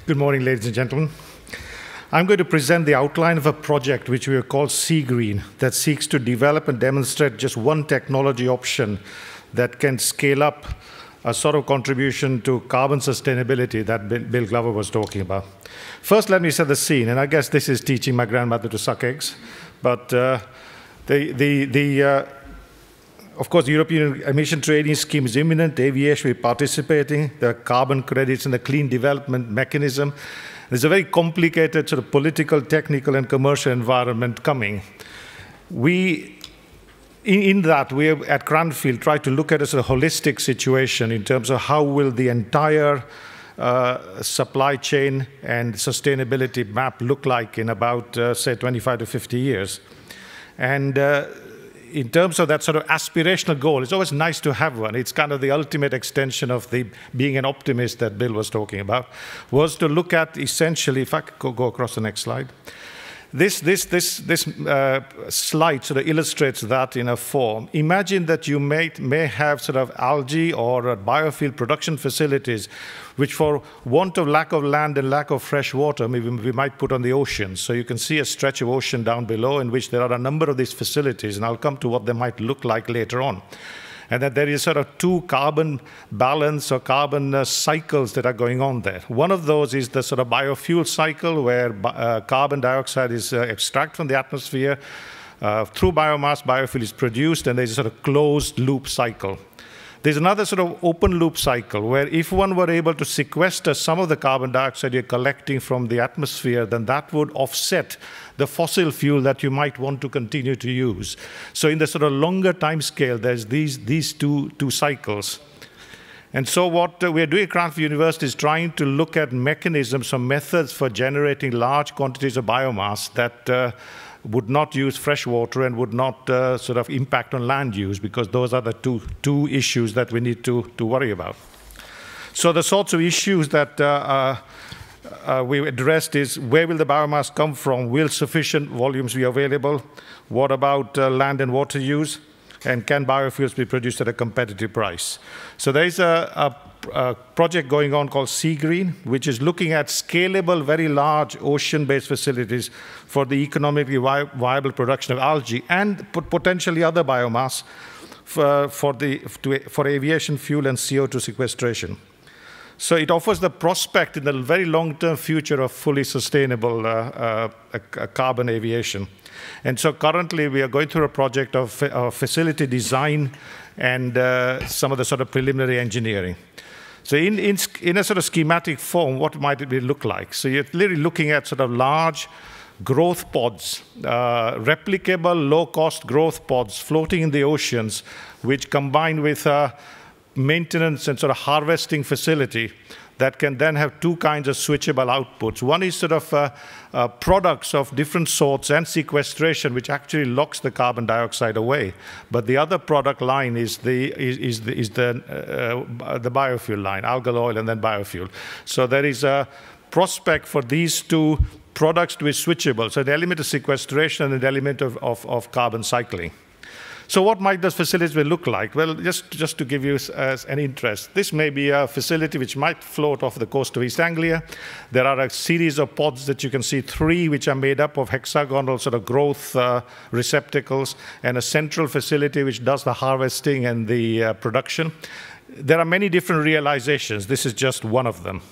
Good morning, ladies and gentlemen. I'm going to present the outline of a project which we have called Sea Green that seeks to develop and demonstrate just one technology option that can scale up a sort of contribution to carbon sustainability that Bill Glover was talking about. First, let me set the scene, and I guess this is teaching my grandmother to suck eggs, but of course, the European Emission Trading Scheme is imminent. Aviation will be participating. The carbon credits and the clean development mechanism. There's a very complicated sort of political, technical, and commercial environment coming. In that, we have, at Cranfield, tried to look at a sort of holistic situation in terms of how will the entire supply chain and sustainability map look like in about, say, 25 to 50 years. And in terms of that sort of aspirational goal, it's always nice to have one. It's kind of the ultimate extension of the being an optimist that Bill was talking about, was to look at essentially, if I could go across the next slide. This slide sort of illustrates that in a form. Imagine that you may have sort of algae or biofuel production facilities, which for want of lack of land and lack of fresh water, maybe we might put on the ocean. So you can see a stretch of ocean down below in which there are a number of these facilities, and I'll come to what they might look like later on. And that there is sort of two carbon balance or carbon cycles that are going on there. One of those is the sort of biofuel cycle where carbon dioxide is extracted from the atmosphere. Through biomass, biofuel is produced, and there's a sort of closed loop cycle. There's another sort of open loop cycle where if one were able to sequester some of the carbon dioxide you're collecting from the atmosphere, then that would offset the fossil fuel that you might want to continue to use. So in the sort of longer time scale, there's these two cycles. And so what we're doing at Cranfield University is trying to look at mechanisms or methods for generating large quantities of biomass that would not use fresh water and would not sort of impact on land use, because those are the two issues that we need to worry about. So the sorts of issues that we addressed is, where will the biomass come from? Will sufficient volumes be available? What about land and water use? And can biofuels be produced at a competitive price? So there is a project going on called Sea Green, which is looking at scalable, very large ocean-based facilities for the economically viable production of algae and potentially other biomass for aviation fuel and CO2 sequestration. So it offers the prospect in the very long-term future of fully sustainable carbon aviation. And so currently we are going through a project of facility design and some of the sort of preliminary engineering. So in a sort of schematic form, what might it look like? So you're literally looking at sort of large growth pods, replicable, low-cost growth pods floating in the oceans, which combined with maintenance and sort of harvesting facility that can then have two kinds of switchable outputs. One is sort of products of different sorts and sequestration, which actually locks the carbon dioxide away. But the other product line is the biofuel line, algal oil and then biofuel. So there is a prospect for these two products to be switchable. So the element of sequestration and the element of carbon cycling. So what might those facilities look like? Well, just to give you an interest, this may be a facility which might float off the coast of East Anglia. There are a series of pods that you can see, 3 which are made up of hexagonal sort of growth receptacles, and a central facility which does the harvesting and the production. There are many different realizations. This is just one of them.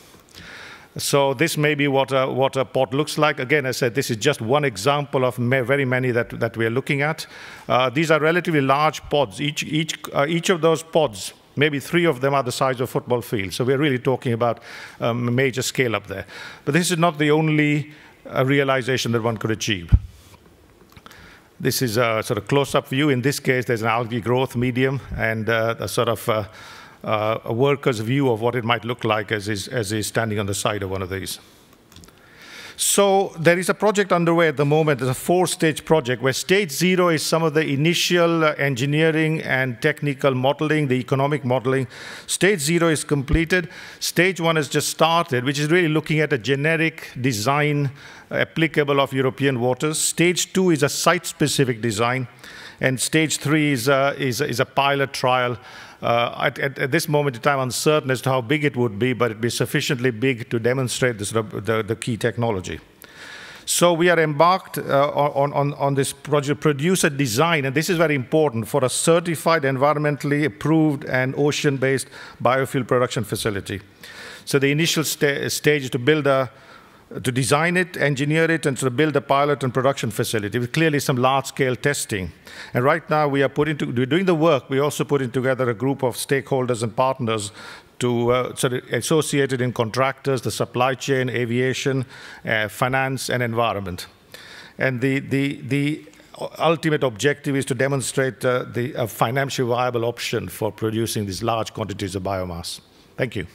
So this may be what a pod looks like. Again, I said this is just one example of very many that we are looking at. These are relatively large pods. Each of those pods, maybe 3 of them are the size of football fields. So we're really talking about a major scale up there. But this is not the only realization that one could achieve. This is a sort of close-up view. In this case, there's an algae growth medium and a sort of a worker's view of what it might look like as he's standing on the side of one of these. So there is a project underway at the moment. There's a 4-stage project where stage 0 is some of the initial engineering and technical modeling, the economic modeling. Stage 0 is completed. Stage 1 has just started, which is really looking at a generic design applicable of European waters. Stage 2 is a site-specific design. And stage 3 is a pilot trial at this moment in time uncertain as to how big it would be, but it'd be sufficiently big to demonstrate the key technology. So we are embarked on this project, produce a design, and this is very important, for a certified, environmentally approved and ocean-based biofuel production facility. So the initial stage is to design it, engineer it, and to build a pilot and production facility with clearly some large-scale testing. And right now we're doing the work. We're also putting together a group of stakeholders and partners to associated in contractors, the supply chain, aviation, finance, and environment. And the ultimate objective is to demonstrate a financially viable option for producing these large quantities of biomass. Thank you.